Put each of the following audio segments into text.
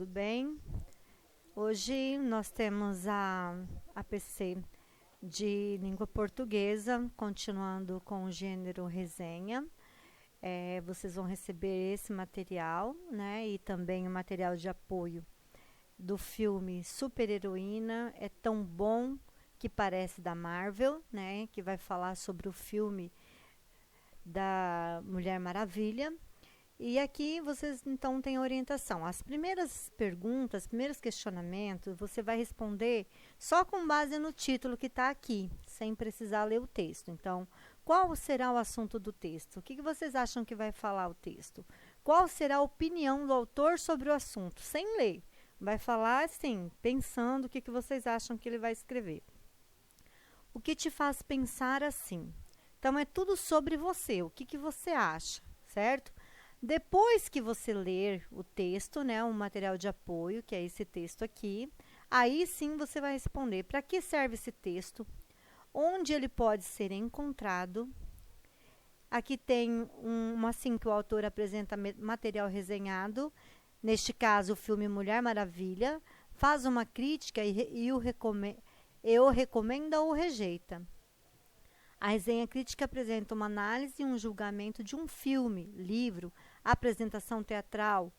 tudo bem? Hoje nós temos a APC de língua portuguesa, continuando com o gênero resenha. Vocês vão receber esse material, né? E também o material de apoio do filme Super Heroína, é tão bom que parece da Marvel, né? Que vai falar sobre o filme da Mulher Maravilha. E aqui vocês então têm orientação. As primeiras perguntas, primeiros questionamentos, você vai responder só com base no título que está aqui, sem precisar ler o texto. Então, qual será o assunto do texto? O que vocês acham que vai falar o texto? Qual será a opinião do autor sobre o assunto? Sem ler. Vai falar assim, pensando o que vocês acham que ele vai escrever. O que te faz pensar assim? Então, é tudo sobre você, o que você acha, certo? Depois que você ler o texto, né, um material de apoio, que é esse texto aqui, aí sim você vai responder para que serve esse texto, onde ele pode ser encontrado. Aqui tem assim que o autor apresenta material resenhado, neste caso o filme Mulher Maravilha, faz uma crítica e o recomenda ou rejeita. A resenha crítica apresenta uma análise e um julgamento de um filme, livro, apresentação teatral,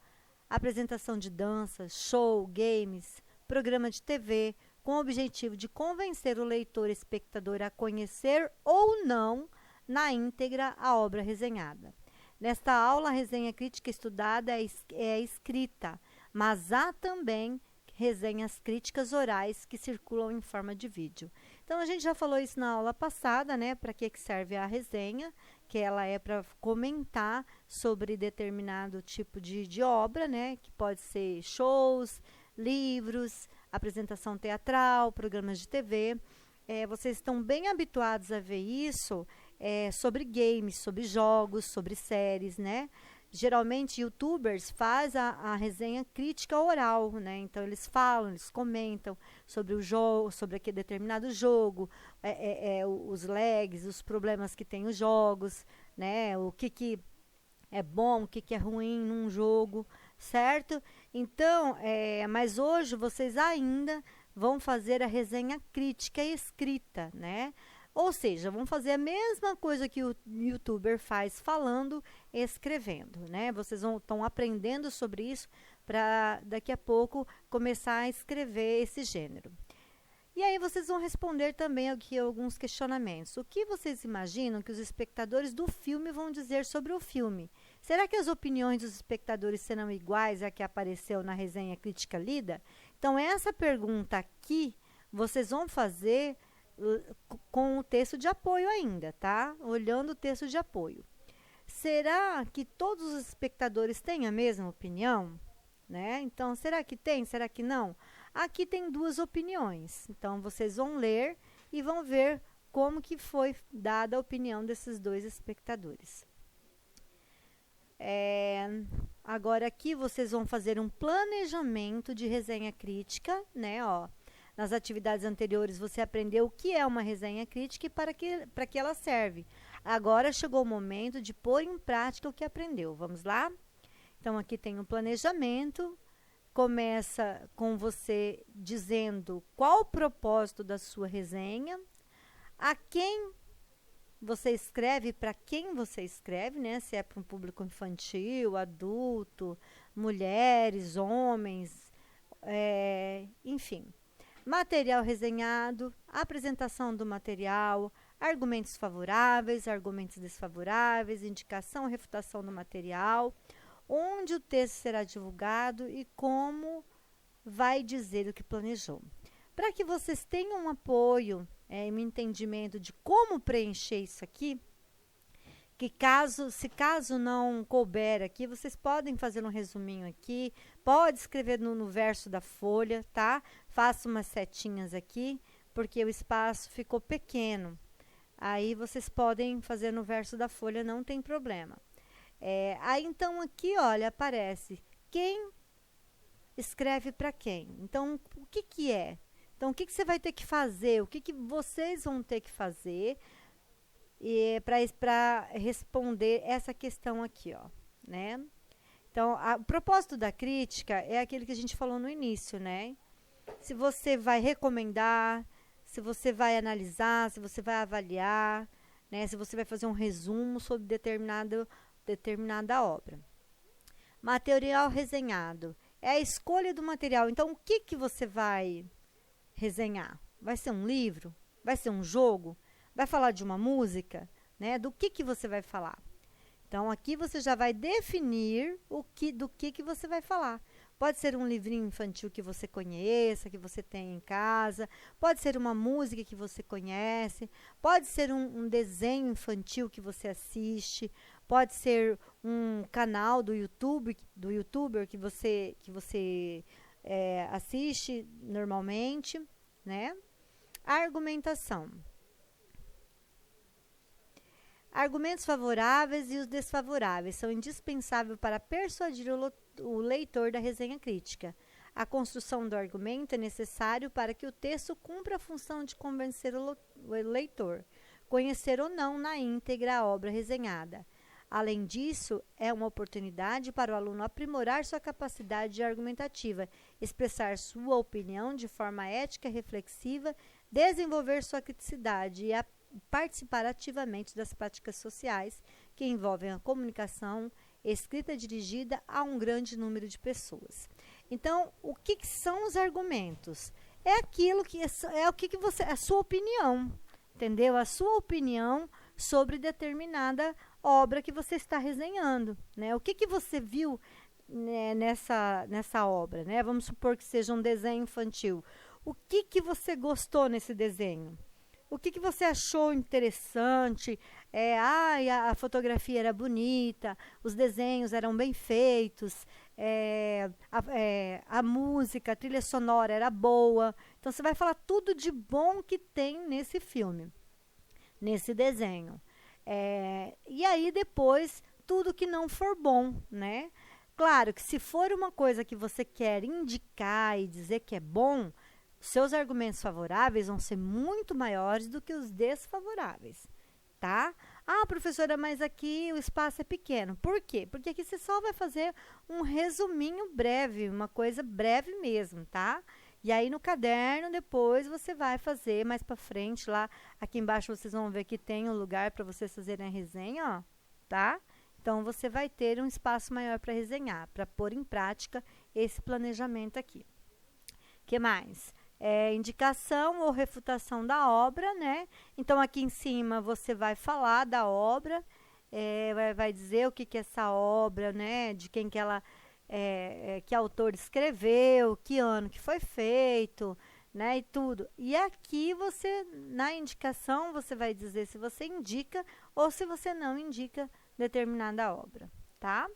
apresentação de dança, show, games, programa de TV, com o objetivo de convencer o leitor e espectador a conhecer ou não na íntegra a obra resenhada. Nesta aula, a resenha crítica estudada é escrita, mas há também resenhas críticas orais que circulam em forma de vídeo. Então, a gente já falou isso na aula passada, né? Para que serve a resenha, que ela é para comentar sobre determinado tipo de obra, né? Que pode ser shows, livros, apresentação teatral, programas de TV. Vocês estão bem habituados a ver isso sobre games, sobre jogos, sobre séries, né? Geralmente, youtubers fazem a resenha crítica oral, né? Então, eles falam, eles comentam sobre o jogo, sobre aquele determinado jogo, os lags, os problemas que tem os jogos, né? O que é bom, o que é ruim num jogo, certo? Então, mas hoje vocês ainda vão fazer a resenha crítica escrita, né? Ou seja, vão fazer a mesma coisa que o youtuber faz falando e escrevendo, né? Vocês estão aprendendo sobre isso para daqui a pouco começar a escrever esse gênero. E aí vocês vão responder também aqui alguns questionamentos. O que vocês imaginam que os espectadores do filme vão dizer sobre o filme? Será que as opiniões dos espectadores serão iguais à que apareceu na resenha crítica lida? Então, essa pergunta aqui, vocês vão fazer com o texto de apoio ainda, tá? Olhando o texto de apoio. Será que todos os espectadores têm a mesma opinião? Né? Então, será que tem? Será que não? Aqui tem duas opiniões. Então, vocês vão ler e vão ver como que foi dada a opinião desses dois espectadores. Agora, aqui vocês vão fazer um planejamento de resenha crítica, né? Ó, nas atividades anteriores, você aprendeu o que é uma resenha crítica e para que ela serve. Agora chegou o momento de pôr em prática o que aprendeu. Vamos lá? Então, aqui tem um planejamento. Começa com você dizendo qual o propósito da sua resenha, a quem você escreve, para quem você escreve, né? Se é para um público infantil, adulto, mulheres, homens, enfim. Material resenhado, apresentação do material, argumentos favoráveis, argumentos desfavoráveis, indicação, refutação do material, onde o texto será divulgado e como vai dizer o que planejou. Para que vocês tenham um apoio e um entendimento de como preencher isso aqui, que se caso não couber aqui, vocês podem fazer um resuminho aqui, pode escrever no verso da folha, tá? Faça umas setinhas aqui, porque o espaço ficou pequeno. Aí vocês podem fazer no verso da folha, não tem problema. Aí então aqui, olha, aparece quem escreve para quem. Então, o que é? Então, o que você vai ter que fazer? O que vocês vão ter que fazer para responder essa questão aqui, ó, né? Então, o propósito da crítica é aquele que a gente falou no início, né? Se você vai recomendar, se você vai analisar, se você vai avaliar, né? Se você vai fazer um resumo sobre determinada obra. Material resenhado é a escolha do material. Então, o que você vai resenhar? Vai ser um livro? Vai ser um jogo? Vai falar de uma música? Né? Do que você vai falar? Então, aqui você já vai definir do que você vai falar. Pode ser um livrinho infantil que você conheça, que você tem em casa. Pode ser uma música que você conhece. Pode ser um desenho infantil que você assiste. Pode ser um canal do YouTuber que você assiste normalmente, né? Argumentação. Argumentos favoráveis e os desfavoráveis são indispensáveis para persuadir o leitor da resenha crítica. A construção do argumento é necessário para que o texto cumpra a função de convencer o leitor, conhecer ou não na íntegra a obra resenhada. Além disso, é uma oportunidade para o aluno aprimorar sua capacidade argumentativa, expressar sua opinião de forma ética e reflexiva, desenvolver sua criticidade e participar ativamente das práticas sociais que envolvem a comunicação escrita dirigida a um grande número de pessoas. Então, o que são os argumentos? É aquilo que é o que você, a sua opinião, entendeu? A sua opinião sobre determinada obra que você está resenhando, né? O que você viu, né, nessa obra, né? Vamos supor que seja um desenho infantil. O que você gostou nesse desenho? O que você achou interessante? A fotografia era bonita, os desenhos eram bem feitos, a música, a trilha sonora era boa. Então, você vai falar tudo de bom que tem nesse filme, nesse desenho. E aí, depois, tudo que não for bom, né? Claro que se for uma coisa que você quer indicar e dizer que é bom, seus argumentos favoráveis vão ser muito maiores do que os desfavoráveis, tá? Ah, professora, mas aqui o espaço é pequeno. Por quê? Porque aqui você só vai fazer um resuminho breve, uma coisa breve mesmo, tá? E aí no caderno depois você vai fazer mais para frente lá, aqui embaixo vocês vão ver que tem um lugar para vocês fazerem a resenha, ó, tá? Então você vai ter um espaço maior para resenhar, para pôr em prática esse planejamento aqui. Que mais? Indicação ou refutação da obra, né? Então, aqui em cima você vai falar da obra, vai dizer o que é essa obra, né? De quem que ela, que autor escreveu, que ano que foi feito, né? E tudo. E aqui você, na indicação, você vai dizer se você indica ou se você não indica determinada obra, tá?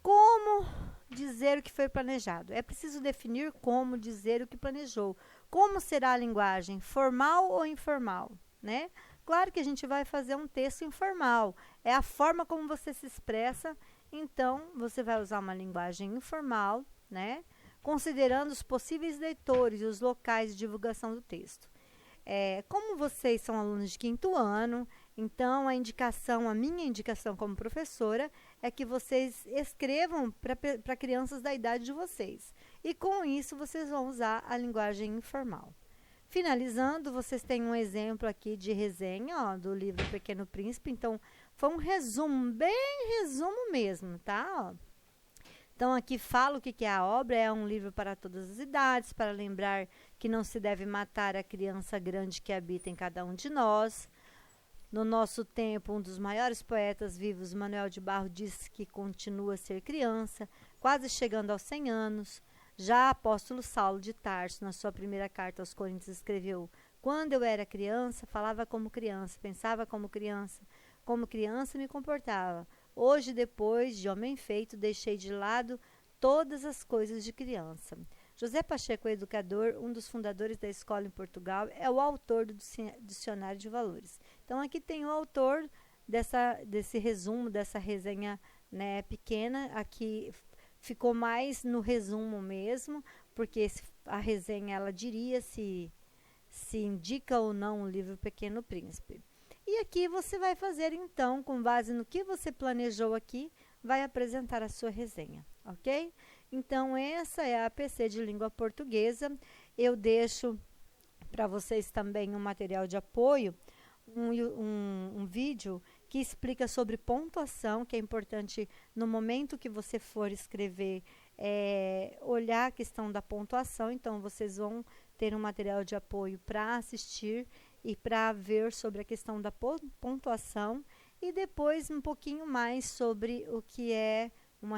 Como dizer o que foi planejado? É preciso definir como dizer o que planejou. Como será a linguagem, formal ou informal, né? Claro que a gente vai fazer um texto informal. É a forma como você se expressa, então você vai usar uma linguagem informal, né? Considerando os possíveis leitores e os locais de divulgação do texto. Como vocês são alunos de 5º ano, então a minha indicação como professora é que vocês escrevam para crianças da idade de vocês. E com isso vocês vão usar a linguagem informal. Finalizando, vocês têm um exemplo aqui de resenha, ó, do livro Pequeno Príncipe. Então, foi um resumo, bem resumo mesmo, tá? Ó. Então, aqui fala o que é a obra. É um livro para todas as idades, para lembrar que não se deve matar a criança grande que habita em cada um de nós. No nosso tempo, um dos maiores poetas vivos, Manuel de Barros, disse que continua a ser criança, quase chegando aos 100 anos. Já apóstolo Saulo de Tarso, na sua primeira carta aos Coríntios, escreveu: quando eu era criança, falava como criança, pensava como criança me comportava. Hoje, depois de homem feito, deixei de lado todas as coisas de criança. José Pacheco, educador, um dos fundadores da escola em Portugal, é o autor do Dicionário de Valores. Então, aqui tem o autor desse resumo, dessa resenha, né, pequena. Aqui ficou mais no resumo mesmo, porque a resenha ela diria se indica ou não o livro Pequeno Príncipe. E aqui você vai fazer, então, com base no que você planejou aqui, vai apresentar a sua resenha, ok? Então, essa é a APC de língua portuguesa. Eu deixo para vocês também um material de apoio, um vídeo que explica sobre pontuação, que é importante no momento que você for escrever, olhar a questão da pontuação. Então, vocês vão ter um material de apoio para assistir e para ver sobre a questão da pontuação, e depois um pouquinho mais sobre o que é uma